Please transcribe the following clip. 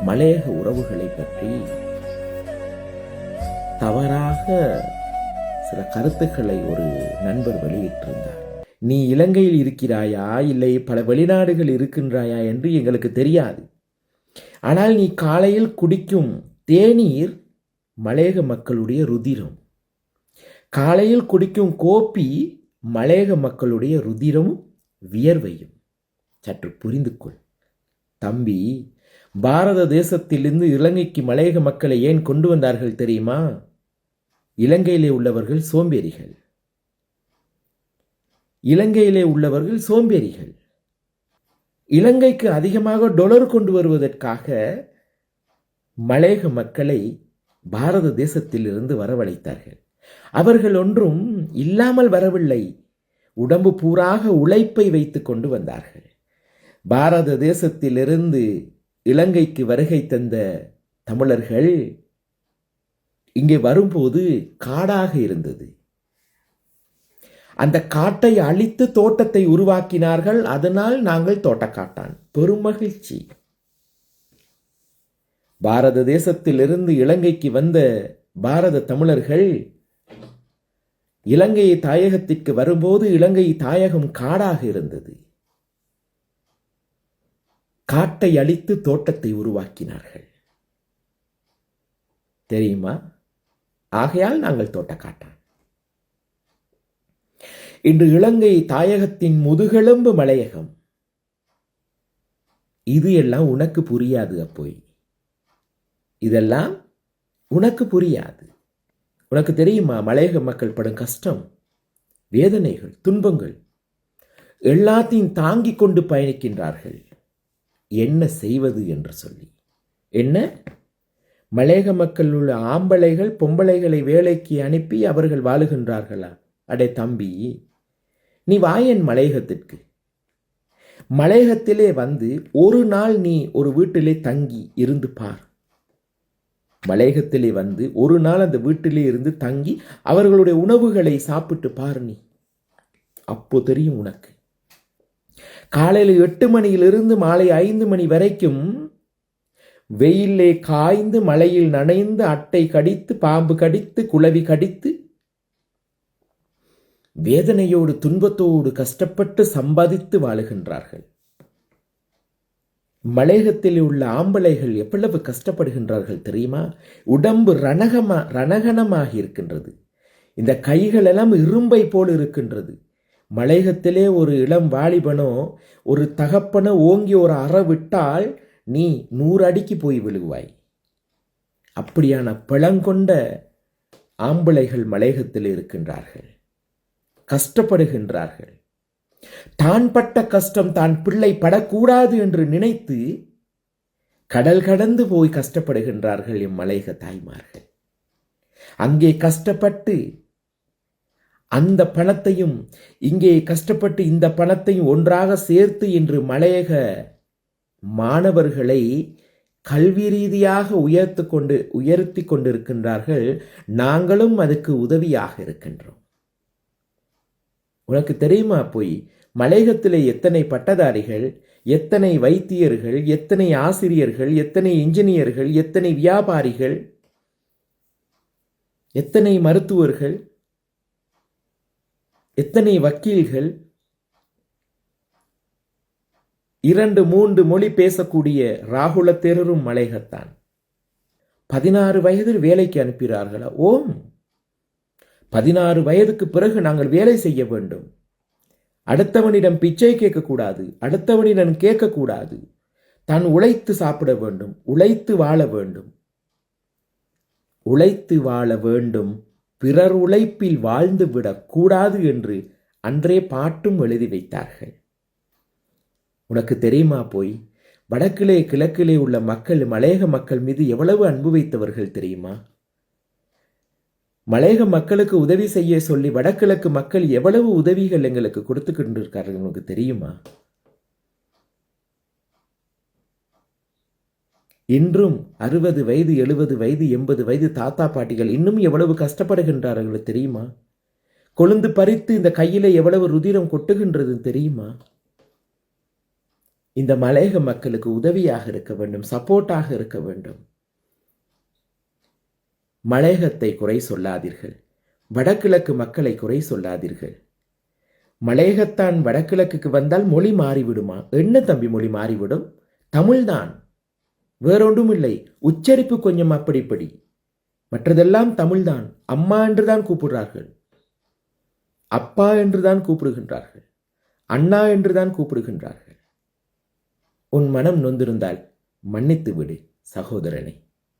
மலையக உறவுகளை பற்றி தவறாக சில கருத்துக்களை ஒரு நண்பர் வெளியிட்டிருந்தார். நீ இலங்கையில் இருக்கிறாயா இல்லை பல வெளிநாடுகள் இருக்கின்றாயா என்று எங்களுக்கு தெரியாது. ஆனால் நீ காலையில் குடிக்கும் தேநீர் மலையக மக்களுடைய ருதிரம், காலையில் குடிக்கும் கோப்பி மலையக மக்களுடைய ருதிரமும் வியர்வையும். சற்று புரிந்து கொள் தம்பி. பாரத தேசத்திலிருந்து இலங்கைக்கு மலையக மக்களை ஏன் கொண்டு வந்தார்கள் தெரியுமா? இலங்கையிலே உள்ளவர்கள் சோம்பேறிகள். இலங்கையிலே உள்ளவர்கள் சோம்பேறிகள். இலங்கைக்கு அதிகமாக டொலர் கொண்டு வருவதற்காக மலையக மக்களை பாரத தேசத்திலிருந்து வரவழைத்தார்கள். அவர்கள் ஒன்றும் இல்லாமல் வரவில்லை, உடம்பு பூராக உழைப்பை வைத்து கொண்டு வந்தார்கள். பாரத தேசத்திலிருந்து இலங்கைக்கு வருகை தந்த தமிழர்கள் இங்கே வரும்போது காடாக இருந்தது. அந்த காட்டை அழித்து தோட்டத்தை உருவாக்கினார்கள். அதனால் நாங்கள் தோட்டக்காட்டான். பெருமகிழ்ச்சி. பாரத தேசத்திலிருந்து இலங்கைக்கு வந்த பாரத தமிழர்கள் இலங்கை தாயகத்திற்கு வரும்போது இலங்கை தாயகம் காடாக இருந்தது. காட்டை அழித்து தோட்டத்தை உருவாக்கினார்கள். தெரியுமா? ஆகையால் நாங்கள் தோட்டக்காட்டான். இன்று இலங்கை தாயகத்தின் முதுகெலும்பு மலையகம். இது எல்லாம் உனக்கு புரியாது. அப்போய் இதெல்லாம் உனக்கு புரியாது. உனக்கு தெரியுமா மலையக மக்கள் படும் கஷ்டம், வேதனைகள், துன்பங்கள் எல்லாத்தையும் தாங்கிக் கொண்டு பயணிக்கின்றார்கள். என்ன செய்வது என்று சொல்லி. என்ன, மலையக மக்கள் உள்ள ஆம்பளைகள் பொம்பளைகளை வேலைக்கு அனுப்பி அவர்கள் வாழுகின்றார்களா? அடே தம்பி, நீ வாயன் மலையகத்திற்கு. மலையகத்திலே வந்து ஒரு நாள் நீ ஒரு வீட்டிலே தங்கி இருந்து பார். மலையகத்திலே வந்து ஒரு நாள் அந்த வீட்டிலே இருந்து தங்கி அவர்களுடைய உணவுகளை சாப்பிட்டு பார் நீ. அப்போ தெரியும் உனக்கு. காலையில் 8 மணியிலிருந்து மாலை 5 மணி வரைக்கும் வெயிலே காய்ந்து மழையில் நனைந்து அட்டை கடித்து பாம்பு கடித்து குளவி கடித்து வேதனையோடு துன்பத்தோடு கஷ்டப்பட்டு சம்பாதித்து வாழுகின்றார்கள். மலையகத்தில் உள்ள ஆம்பளைகள் எவ்வளவு கஷ்டப்படுகின்றார்கள் தெரியுமா? உடம்பு ரணகணமாகி இருக்கின்றது. இந்த கைகள் எல்லாம் இரும்பை போல் இருக்கின்றது. மலையகத்திலே ஒரு இளம் வாலிபனோ ஒரு தகப்பனோ ஓங்கி ஒரு அற விட்டால் நீ 100 அடிக்கு போய் விழுவாய். அப்படியான பழங்கொண்ட ஆம்பளைகள் மலையகத்தில் இருக்கின்றார்கள், கஷ்டப்படுகின்றார்கள். தான் பட்ட கஷ்டம் தான் பிள்ளை படக்கூடாது என்று நினைத்து கடல் கடந்து போய் கஷ்டப்படுகின்றார்கள் எம் மலையக தாய்மார்கள். அங்கே கஷ்டப்பட்டு அந்த பணத்தையும் இங்கே கஷ்டப்பட்டு இந்த பணத்தையும் ஒன்றாக சேர்த்து இன்று மலையக மாணவர்களை கல்வி ரீதியாக உயர்த்தி கொண்டிருக்கின்றார்கள். நாங்களும் அதுக்கு உதவியாக இருக்கின்றோம். உனக்கு தெரியுமா? போய் மலையகத்திலே எத்தனை பட்டதாரிகள், எத்தனை வைத்தியர்கள், எத்தனை ஆசிரியர்கள், எத்தனை இன்ஜினியர்கள், எத்தனை வியாபாரிகள், எத்தனை மருத்துவர்கள், எத்தனை வக்கீல்கள், 2-3 மொழி பேசக்கூடிய ராகுல தேரரும் மலையகத்தான். 16 வயதில் வேலைக்கு அனுப்பினார்களா? ஓம், 16 வயதுக்கு பிறகு நாங்கள் வேலை செய்ய வேண்டும். அடுத்தவனிடம் பிச்சை கேட்கக்கூடாது, அடுத்தவனிடம் கேட்கக்கூடாது. தான் உழைத்து சாப்பிட வேண்டும், உழைத்து வாழ வேண்டும். உழைத்து வாழ வேண்டும், பிறர் உழைப்பில் வாழ்ந்து விடக்கூடாது என்று அன்றே பாட்டும் எழுதி வைத்தார்கள். உனக்கு தெரியுமா? போய் வடக்கிலே கிழக்கிலே உள்ள மக்கள் மலையக மக்கள் மீது எவ்வளவு அன்பு வைத்தவர்கள் தெரியுமா? மலையக மக்களுக்கு உதவி செய்ய சொல்லி வடகிழக்கு மக்கள் எவ்வளவு உதவிகள் எங்களுக்கு கொடுத்து கொண்டிருக்கார்கள் உனக்கு தெரியுமா? இன்றும் 60 வயது 70 வயது 80 வயது தாத்தா பாட்டிகள் இன்னும் எவ்வளவு கஷ்டப்படுகின்றார்கள் தெரியுமா? கொழுந்து பறித்து இந்த கையில எவ்வளவு ருதிரம் கொட்டுகின்றது தெரியுமா? இந்த மலையக மக்களுக்கு உதவியாக இருக்க வேண்டும், சப்போர்ட்டாக இருக்க வேண்டும். மலையகத்தை குறை சொல்லாதீர்கள், வடகிழக்கு மக்களை குறை சொல்லாதீர்கள். மலையகத்தான் வடகிழக்குக்கு வந்தால் மொழி மாறிவிடுமா? என்ன தம்பி மொழி மாறிவிடும்? தமிழ்தான், வேறொன்றும் இல்லை. உச்சரிப்பு கொஞ்சம் அப்படி இப்படி, மற்றதெல்லாம் தமிழ்தான். அம்மா என்றுதான் கூப்பிடுறார்கள், அப்பா என்றுதான் கூப்பிடுகின்றார்கள், அண்ணா என்றுதான் கூப்பிடுகின்றார்கள். உன் மனம் நொந்திருந்தால் மன்னித்து விடு சகோதரனை.